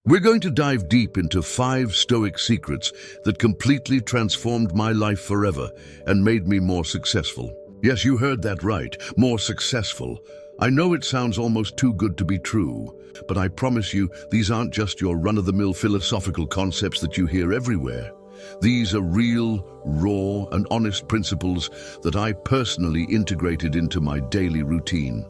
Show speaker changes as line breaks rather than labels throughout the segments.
We're going to dive deep into 5 Stoic secrets that completely transformed my life forever and made me more successful. Yes, you heard that right, more successful. I know it sounds almost too good to be true, but I promise you these aren't just your run-of-the-mill philosophical concepts that you hear everywhere. These are real, raw, and honest principles that I personally integrated into my daily routine.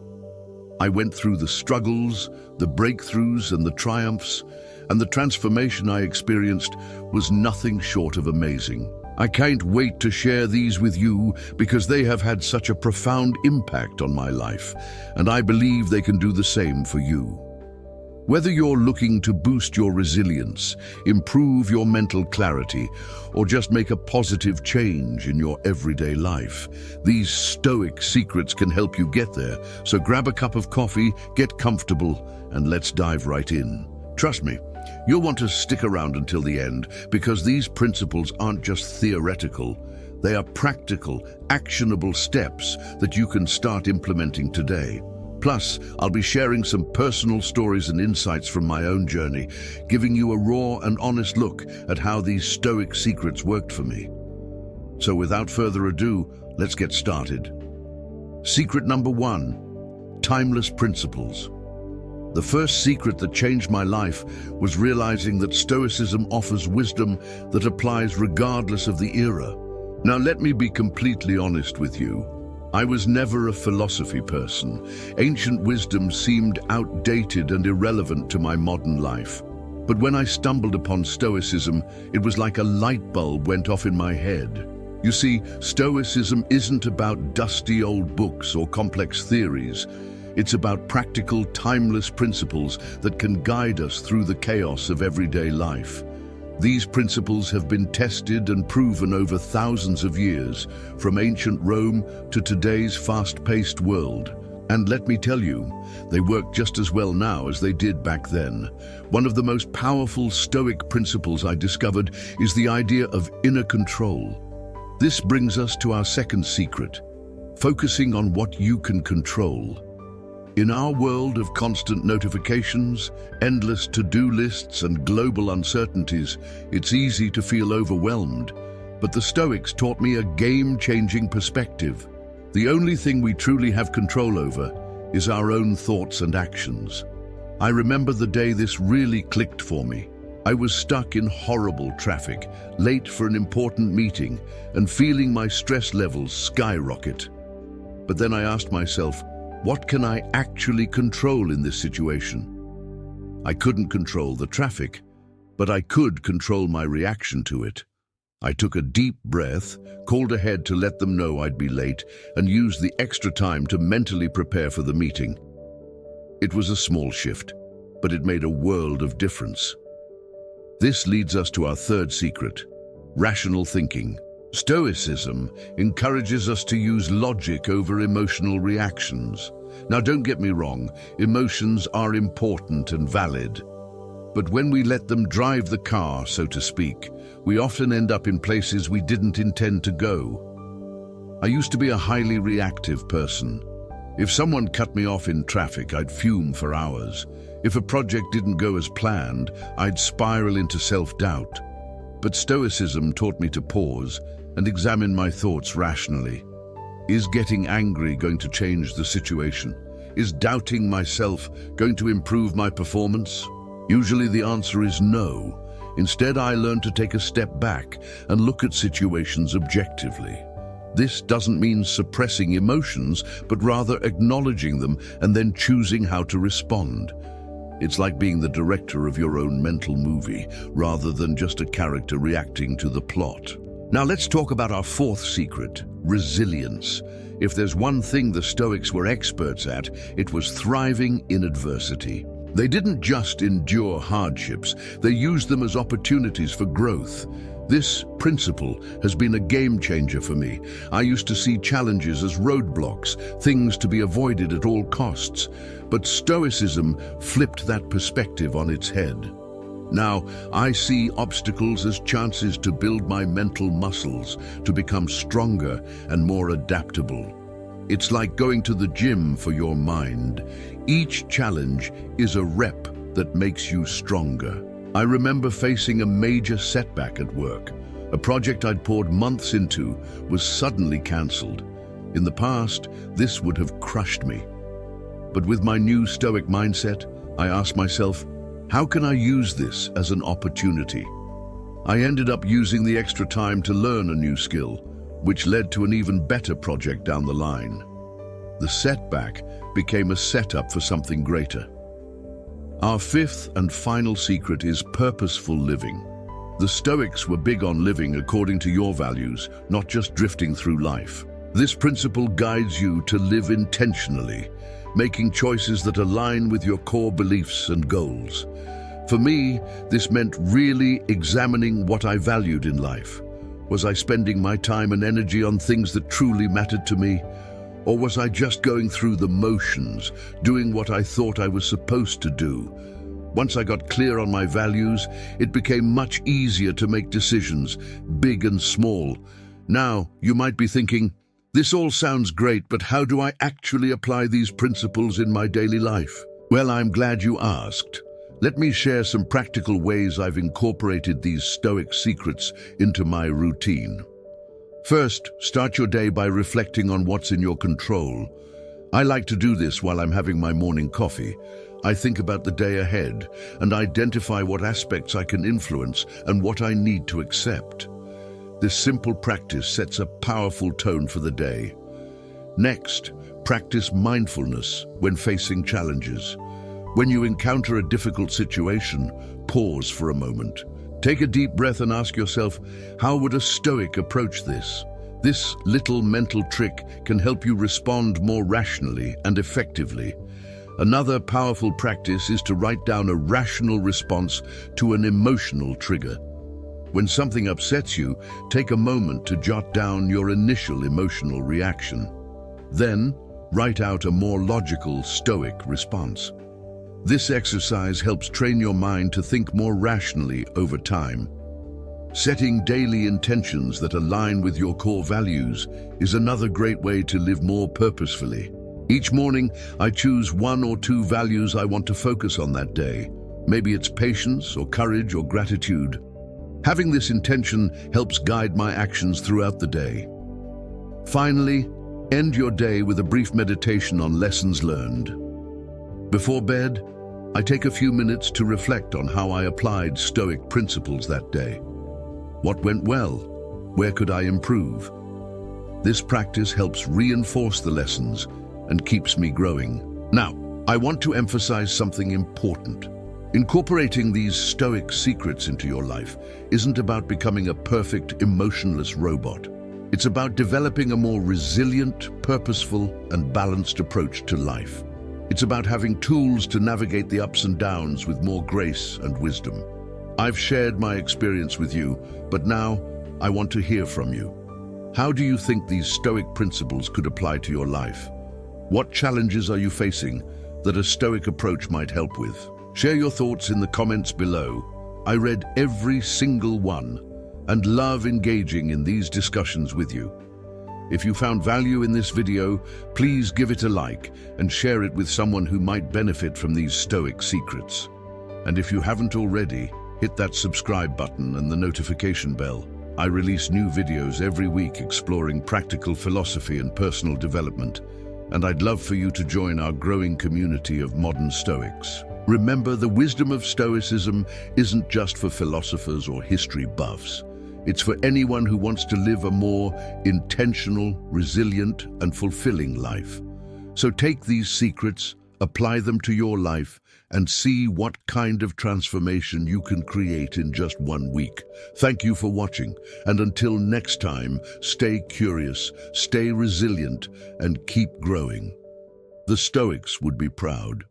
I went through the struggles, the breakthroughs, and the triumphs, and the transformation I experienced was nothing short of amazing. I can't wait to share these with you because they have had such a profound impact on my life, and I believe they can do the same for you. Whether you're looking to boost your resilience, improve your mental clarity, or just make a positive change in your everyday life, these Stoic secrets can help you get there. So grab a cup of coffee, get comfortable, and let's dive right in. Trust me, you'll want to stick around until the end because these principles aren't just theoretical. They are practical, actionable steps that you can start implementing today. Plus, I'll be sharing some personal stories and insights from my own journey, giving you a raw and honest look at how these Stoic secrets worked for me. So without further ado, let's get started. Secret number 1, timeless principles. The first secret that changed my life was realizing that Stoicism offers wisdom that applies regardless of the era. Now let me be completely honest with you. I was never a philosophy person. Ancient wisdom seemed outdated and irrelevant to my modern life. But when I stumbled upon Stoicism, it was like a light bulb went off in my head. You see, Stoicism isn't about dusty old books or complex theories. It's about practical, timeless principles that can guide us through the chaos of everyday life. These principles have been tested and proven over thousands of years, from ancient Rome to today's fast-paced world. And let me tell you, they work just as well now as they did back then. One of the most powerful Stoic principles I discovered is the idea of inner control. This brings us to our second secret, focusing on what you can control. In our world of constant notifications, endless to-do lists, and global uncertainties, it's easy to feel overwhelmed. But the Stoics taught me a game-changing perspective. The only thing we truly have control over is our own thoughts and actions. I remember the day this really clicked for me. I was stuck in horrible traffic, late for an important meeting, and feeling my stress levels skyrocket. But then I asked myself, what can I actually control in this situation? I couldn't control the traffic, but I could control my reaction to it. I took a deep breath, called ahead to let them know I'd be late, and used the extra time to mentally prepare for the meeting. It was a small shift, but it made a world of difference. This leads us to our third secret, rational thinking. Stoicism encourages us to use logic over emotional reactions. Now, don't get me wrong, emotions are important and valid. But when we let them drive the car, so to speak, we often end up in places we didn't intend to go. I used to be a highly reactive person. If someone cut me off in traffic, I'd fume for hours. If a project didn't go as planned, I'd spiral into self-doubt. But Stoicism taught me to pause and examine my thoughts rationally. Is getting angry going to change the situation? Is doubting myself going to improve my performance? Usually the answer is no. Instead, I learned to take a step back and look at situations objectively. This doesn't mean suppressing emotions, but rather acknowledging them and then choosing how to respond. It's like being the director of your own mental movie, rather than just a character reacting to the plot. Now let's talk about our fourth secret, resilience. If there's one thing the Stoics were experts at, it was thriving in adversity. They didn't just endure hardships, they used them as opportunities for growth. This principle has been a game changer for me. I used to see challenges as roadblocks, things to be avoided at all costs. But Stoicism flipped that perspective on its head. Now, I see obstacles as chances to build my mental muscles, to become stronger and more adaptable. It's like going to the gym for your mind. Each challenge is a rep that makes you stronger. I remember facing a major setback at work. A project I'd poured months into was suddenly cancelled. In the past, this would have crushed me. But with my new Stoic mindset, I asked myself, how can I use this as an opportunity? I ended up using the extra time to learn a new skill, which led to an even better project down the line. The setback became a setup for something greater. Our fifth and final secret is purposeful living. The Stoics were big on living according to your values, not just drifting through life. This principle guides you to live intentionally, making choices that align with your core beliefs and goals. For me, this meant really examining what I valued in life. Was I spending my time and energy on things that truly mattered to me? Or was I just going through the motions, doing what I thought I was supposed to do? Once I got clear on my values, it became much easier to make decisions, big and small. Now, you might be thinking, this all sounds great, but how do I actually apply these principles in my daily life? Well, I'm glad you asked. Let me share some practical ways I've incorporated these Stoic secrets into my routine. First, start your day by reflecting on what's in your control. I like to do this while I'm having my morning coffee. I think about the day ahead and identify what aspects I can influence and what I need to accept. This simple practice sets a powerful tone for the day. Next, practice mindfulness when facing challenges. When you encounter a difficult situation, pause for a moment. Take a deep breath and ask yourself, how would a Stoic approach this? This little mental trick can help you respond more rationally and effectively. Another powerful practice is to write down a rational response to an emotional trigger. When something upsets you, take a moment to jot down your initial emotional reaction. Then, write out a more logical Stoic response. This exercise helps train your mind to think more rationally over time. Setting daily intentions that align with your core values is another great way to live more purposefully. Each morning, I choose 1 or 2 values I want to focus on that day. Maybe it's patience or courage or gratitude. Having this intention helps guide my actions throughout the day. Finally, end your day with a brief meditation on lessons learned. Before bed, I take a few minutes to reflect on how I applied Stoic principles that day. What went well? Where could I improve? This practice helps reinforce the lessons and keeps me growing. Now, I want to emphasize something important. Incorporating these Stoic secrets into your life isn't about becoming a perfect, emotionless robot. It's about developing a more resilient, purposeful, and balanced approach to life. It's about having tools to navigate the ups and downs with more grace and wisdom. I've shared my experience with you, but now I want to hear from you. How do you think these Stoic principles could apply to your life? What challenges are you facing that a Stoic approach might help with? Share your thoughts in the comments below. I read every single one and love engaging in these discussions with you. If you found value in this video, please give it a like and share it with someone who might benefit from these Stoic secrets. And if you haven't already, hit that subscribe button and the notification bell. I release new videos every week exploring practical philosophy and personal development, and I'd love for you to join our growing community of modern Stoics. Remember, the wisdom of Stoicism isn't just for philosophers or history buffs. It's for anyone who wants to live a more intentional, resilient, and fulfilling life. So take these secrets, apply them to your life, and see what kind of transformation you can create in just 1 week. Thank you for watching, and until next time, stay curious, stay resilient, and keep growing. The Stoics would be proud.